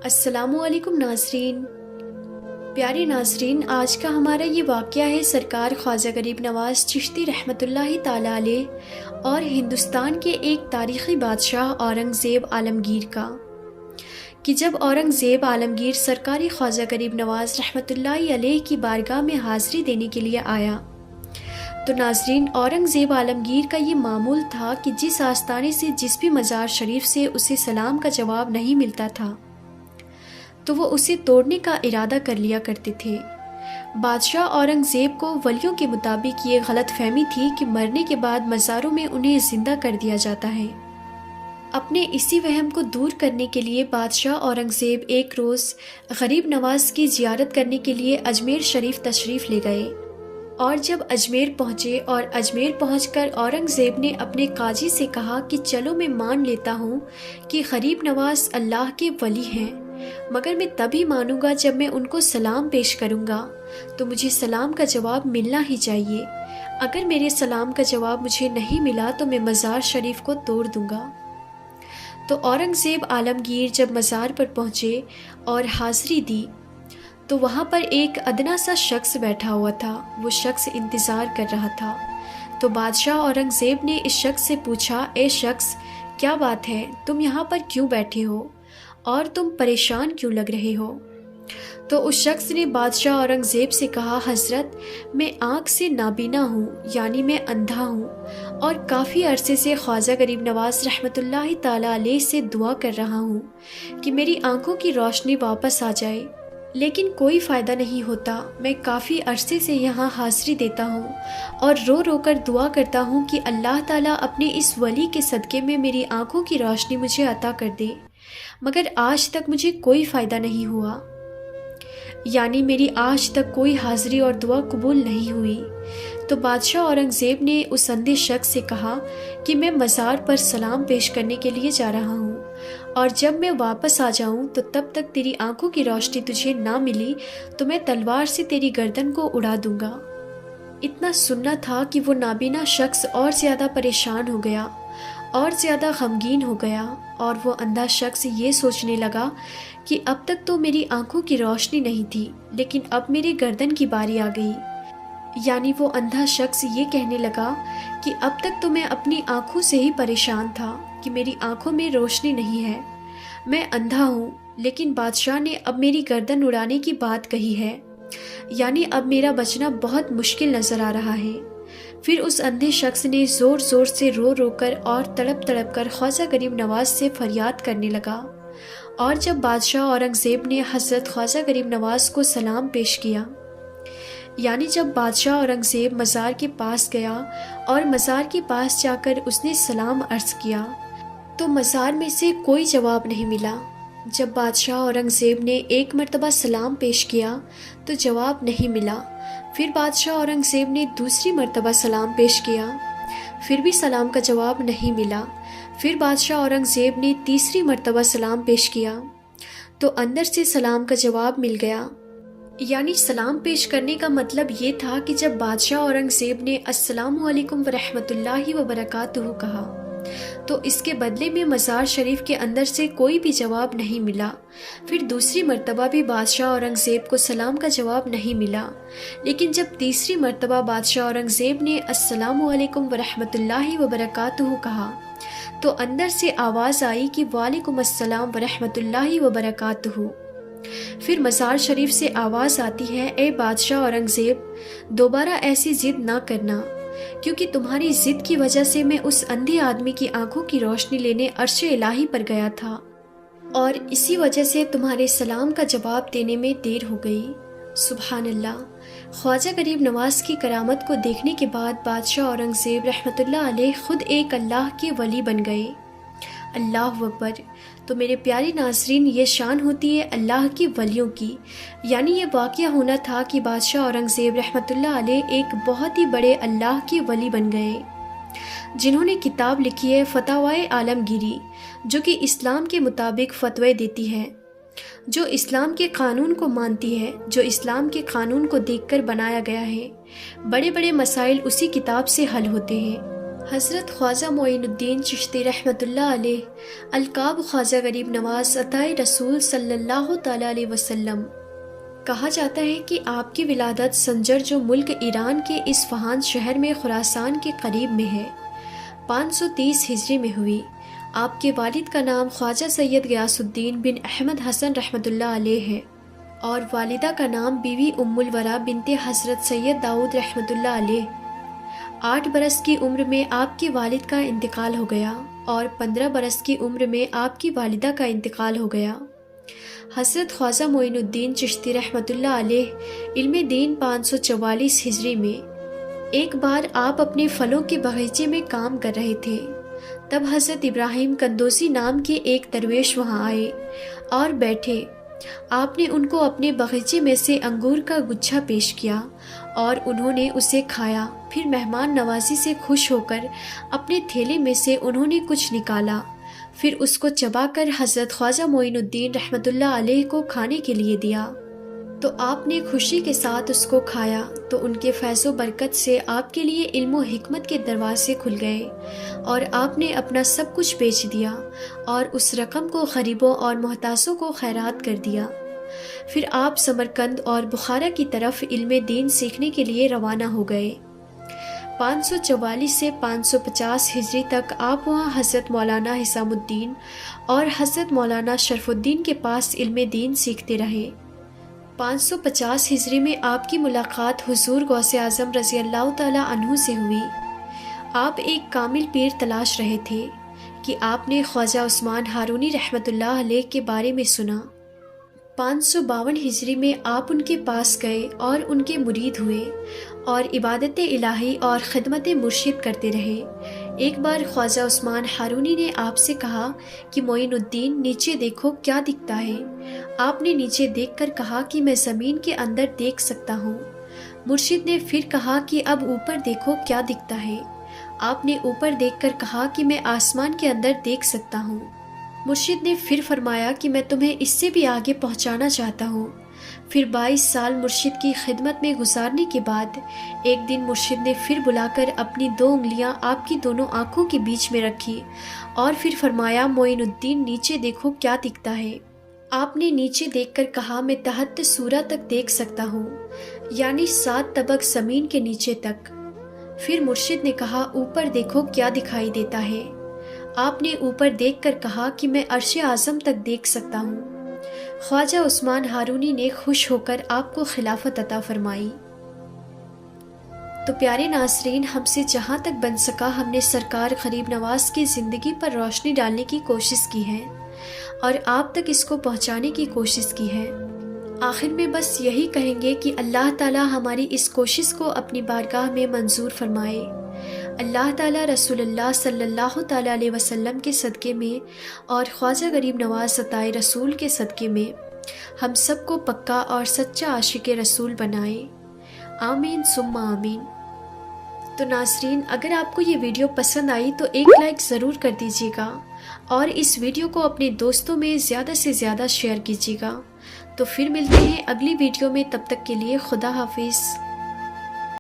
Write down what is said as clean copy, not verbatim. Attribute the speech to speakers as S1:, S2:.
S1: السلام علیکم ناظرین۔ پیارے ناظرین، آج کا ہمارا یہ واقعہ ہے سرکار خواجہ غریب نواز چشتی رحمۃ اللہ تعالیٰ علیہ اور ہندوستان کے ایک تاریخی بادشاہ اورنگزیب عالمگیر کا، کہ جب اورنگزیب عالمگیر سرکار خواجہ غریب نواز رحمۃ اللہ علیہ کی بارگاہ میں حاضری دینے کے لیے آیا تو ناظرین، اورنگزیب عالمگیر کا یہ معمول تھا کہ جس آستانے سے جس بھی مزار شریف سے اسے سلام کا جواب نہیں ملتا تھا تو وہ اسے توڑنے کا ارادہ کر لیا کرتے تھے۔ بادشاہ اورنگزیب کو ولیوں کے مطابق یہ غلط فہمی تھی کہ مرنے کے بعد مزاروں میں انہیں زندہ کر دیا جاتا ہے۔ اپنے اسی وہم کو دور کرنے کے لیے بادشاہ اورنگزیب ایک روز غریب نواز کی زیارت کرنے کے لیے اجمیر شریف تشریف لے گئے، اور جب اجمیر پہنچے اور اجمیر پہنچ کر اورنگزیب نے اپنے قاضی سے کہا کہ چلو میں مان لیتا ہوں کہ غریب نواز اللہ کے ولی ہیں، مگر میں تبھی مانوں گا جب میں ان کو سلام پیش کروں گا، تو مجھے سلام کا جواب ملنا ہی چاہیے۔ اگر میرے سلام کا جواب مجھے نہیں ملا تو میں مزار شریف کو توڑ دوں گا۔ تو اورنگزیب عالمگیر جب مزار پر پہنچے اور حاضری دی تو وہاں پر ایک ادنا سا شخص بیٹھا ہوا تھا۔ وہ شخص انتظار کر رہا تھا۔ تو بادشاہ اورنگزیب نے اس شخص سے پوچھا، اے شخص، کیا بات ہے؟ تم یہاں پر کیوں بیٹھے ہو اور تم پریشان کیوں لگ رہے ہو؟ تو اس شخص نے بادشاہ اورنگزیب سے کہا، حضرت، میں آنکھ سے نابینا ہوں، یعنی میں اندھا ہوں، اور کافی عرصے سے خواجہ غریب نواز رحمۃ اللہ تعالیٰ علیہ سے دعا کر رہا ہوں کہ میری آنکھوں کی روشنی واپس آ جائے، لیکن کوئی فائدہ نہیں ہوتا۔ میں کافی عرصے سے یہاں حاضری دیتا ہوں اور رو رو کر دعا کرتا ہوں کہ اللہ تعالیٰ اپنے اس ولی کے صدقے میں میری آنکھوں کی روشنی مجھے عطا کر دے، مگر آج تک مجھے کوئی فائدہ نہیں ہوا، یعنی میری آج تک کوئی حاضری اور دعا قبول نہیں ہوئی۔ تو بادشاہ اورنگزیب نے اس اندھے شخص سے کہا کہ میں مزار پر سلام پیش کرنے کے لیے جا رہا ہوں، اور جب میں واپس آ جاؤں تو تب تک تیری آنکھوں کی روشنی تجھے نہ ملی تو میں تلوار سے تیری گردن کو اڑا دوں گا۔ اتنا سننا تھا کہ وہ نابینا شخص اور زیادہ پریشان ہو گیا اور زیادہ غمگین ہو گیا، اور وہ اندھا شخص یہ سوچنے لگا کہ اب تک تو میری آنکھوں کی روشنی نہیں تھی، لیکن اب میرے گردن کی باری آ گئی۔ یعنی وہ اندھا شخص یہ کہنے لگا کہ اب تک تو میں اپنی آنکھوں سے ہی پریشان تھا کہ میری آنکھوں میں روشنی نہیں ہے، میں اندھا ہوں، لیکن بادشاہ نے اب میری گردن اڑانے کی بات کہی ہے، یعنی اب میرا بچنا بہت مشکل نظر آ رہا ہے۔ پھر اس اندھے شخص نے زور زور سے رو رو کر اور تڑپ تڑپ کر خواجہ غریب نواز سے فریاد کرنے لگا، اور جب بادشاہ اورنگزیب نے حضرت خواجہ غریب نواز کو سلام پیش کیا، یعنی جب بادشاہ اورنگزیب مزار کے پاس گیا اور مزار کے پاس جا کر اس نے سلام عرض کیا تو مزار میں سے کوئی جواب نہیں ملا۔ جب بادشاہ اورنگزیب نے ایک مرتبہ سلام پیش کیا تو جواب نہیں ملا۔ پھر بادشاہ اورنگزیب نے دوسری مرتبہ سلام پیش کیا، پھر بھی سلام کا جواب نہیں ملا۔ پھر بادشاہ اورنگزیب نے تیسری مرتبہ سلام پیش کیا تو اندر سے سلام کا جواب مل گیا۔ یعنی سلام پیش کرنے کا مطلب یہ تھا کہ جب بادشاہ اورنگزیب نے السلام علیکم ورحمۃ اللہ وبرکاتہ کہا تو اس کے بدلے میں مزار شریف کے اندر سے کوئی بھی جواب نہیں ملا۔ پھر دوسری مرتبہ بھی بادشاہ اورنگزیب کو سلام کا جواب نہیں ملا، لیکن جب تیسری مرتبہ بادشاہ اورنگزیب نے السلام علیکم ورحمۃ اللہ وبرکاتہ کہا تو اندر سے آواز آئی کہ وعلیکم السلام ورحمۃ اللہ وبرکاتہ۔ پھر مزار شریف سے آواز آتی ہے، اے بادشاہ اورنگزیب، دوبارہ ایسی ضد نہ کرنا، کیونکہ تمہاری ضد کی وجہ سے میں اس اندھے آدمی کی آنکھوں کی روشنی لینے عرش الہی پر گیا تھا، اور اسی وجہ سے تمہارے سلام کا جواب دینے میں دیر ہو گئی۔ سبحان اللہ۔ خواجہ غریب نواز کی کرامت کو دیکھنے کے بعد بادشاہ اورنگزیب رحمۃ اللہ علیہ خود ایک اللہ کے ولی بن گئے۔ اللہ اکبر۔ تو میرے پیارے ناظرین، یہ شان ہوتی ہے اللہ کی ولیوں کی، یعنی یہ واقعہ ہونا تھا کہ بادشاہ اورنگزیب رحمۃ اللہ علیہ ایک بہت ہی بڑے اللہ کے ولی بن گئے، جنہوں نے کتاب لکھی ہے فتاوائے عالمگیری، جو کہ اسلام کے مطابق فتوے دیتی ہے۔ جو اسلام کے قانون کو مانتی ہے، جو اسلام کے قانون کو دیکھ کر بنایا گیا ہے۔ بڑے بڑے مسائل اسی کتاب سے حل ہوتے ہیں۔ حضرت خواجہ معین الدین چشتی رحمۃ اللہ علیہ، القاب خواجہ غریب نواز عطائے رسول صلی اللہ تعالیٰ علیہ وسلم۔ کہا جاتا ہے کہ آپ کی ولادت سنجر، جو ملک ایران کے اصفہان شہر میں خراسان کے قریب میں ہے، 530 ہجری میں ہوئی۔ آپ کے والد کا نام خواجہ سید غیاث الدین بن احمد حسن رحمۃ اللہ علیہ ہے، اور والدہ کا نام بیوی ام الورا بنت حضرت سید داؤد رحمۃ اللہ علیہ۔ 8 برس کی عمر میں آپ کے والد کا انتقال ہو گیا، اور 15 برس کی عمر میں آپ کی والدہ کا انتقال ہو گیا۔ حضرت خواجہ معین الدین چشتی رحمۃ اللہ علیہ علم دین 544 ہجری میں ایک بار آپ اپنے پھلوں کے باغیچے میں کام کر رہے تھے، تب حضرت ابراہیم قندوسی نام کے ایک درویش وہاں آئے اور بیٹھے۔ آپ نے ان کو اپنے باغیچے میں سے انگور کا گچھا پیش کیا اور انہوں نے اسے کھایا۔ پھر مہمان نوازی سے خوش ہو کر اپنے تھیلے میں سے انہوں نے کچھ نکالا، پھر اس کو چبا کر حضرت خواجہ معین الدین رحمۃ اللہ علیہ کو کھانے کے لیے دیا، تو آپ نے خوشی کے ساتھ اس کو کھایا، تو ان کے فیض و برکت سے آپ کے لیے علم و حکمت کے دروازے کھل گئے، اور آپ نے اپنا سب کچھ بیچ دیا اور اس رقم کو غریبوں اور محتاجوں کو خیرات کر دیا۔ پھر آپ سمرقند اور بخارا کی طرف علم دین سیکھنے کے لیے روانہ ہو گئے۔ 544 سے 550 ہجری تک آپ وہاں حضرت مولانا حسام الدین اور حضرت مولانا شرف الدین کے پاس علم دین سیکھتے رہے۔ 550 ہجری میں آپ کی ملاقات حضور غوث اعظم رضی اللہ تعالیٰ عنہ سے ہوئی۔ آپ ایک کامل پیر تلاش رہے تھے کہ آپ نے خواجہ عثمان ہارونی رحمۃ اللہ علیہ کے بارے میں سنا۔ 552 ہجری میں آپ ان کے پاس گئے اور ان کے مرید ہوئے اور عبادت الہی اور خدمت مرشد کرتے رہے۔ ایک بار خواجہ عثمان ہارونی نے آپ سے کہا کہ معین الدین نیچے دیکھو کیا دکھتا ہے۔ آپ نے نیچے دیکھ کر کہا کہ میں زمین کے اندر دیکھ سکتا ہوں۔ مرشد نے پھر کہا کہ اب اوپر دیکھو کیا دکھتا ہے۔ آپ نے اوپر دیکھ کر کہا کہ میں آسمان کے اندر دیکھ سکتا ہوں۔ مرشد نے پھر فرمایا کہ میں تمہیں اس سے بھی آگے پہنچانا چاہتا ہوں۔ پھر 22 سال مرشد کی خدمت میں گزارنے کے بعد ایک دن مرشد نے پھر بلا کر اپنی 2 انگلیاں آپ کی دونوں آنکھوں کے بیچ میں رکھی اور پھر فرمایا معین الدین نیچے دیکھو کیا دکھتا ہے۔ آپ نے نیچے دیکھ کر کہا میں تحت سورہ تک دیکھ سکتا ہوں، یعنی 7 طبق زمین کے نیچے تک۔ پھر مرشد نے کہا اوپر دیکھو کیا دکھائی دیتا ہے۔ آپ نے اوپر دیکھ کر کہا کہ میں عرش اعظم تک دیکھ سکتا ہوں۔ خواجہ عثمان ہارونی نے خوش ہو کر آپ کو خلافت عطا فرمائی۔ تو پیارے ناظرین، ہم سے جہاں تک بن سکا ہم نے سرکار غریب نواز کی زندگی پر روشنی ڈالنے کی کوشش کی ہے اور آپ تک اس کو پہنچانے کی کوشش کی ہے۔ آخر میں بس یہی کہیں گے کہ اللہ تعالی ہماری اس کوشش کو اپنی بارگاہ میں منظور فرمائے۔ اللہ تعالیٰ رسول اللہ صلی اللہ تعالیٰ علیہ وسلم کے صدقے میں اور خواجہ غریب نواز عطائے رسول کے صدقے میں ہم سب کو پکا اور سچا عاشق رسول بنائے، آمین ثم آمین۔ تو ناظرین، اگر آپ کو یہ ویڈیو پسند آئی تو ایک لائک ضرور کر دیجیے گا اور اس ویڈیو کو اپنے دوستوں میں زیادہ سے زیادہ شیئر کیجیے گا۔ تو پھر ملتے ہیں اگلی ویڈیو میں، تب تک کے لیے خدا حافظ۔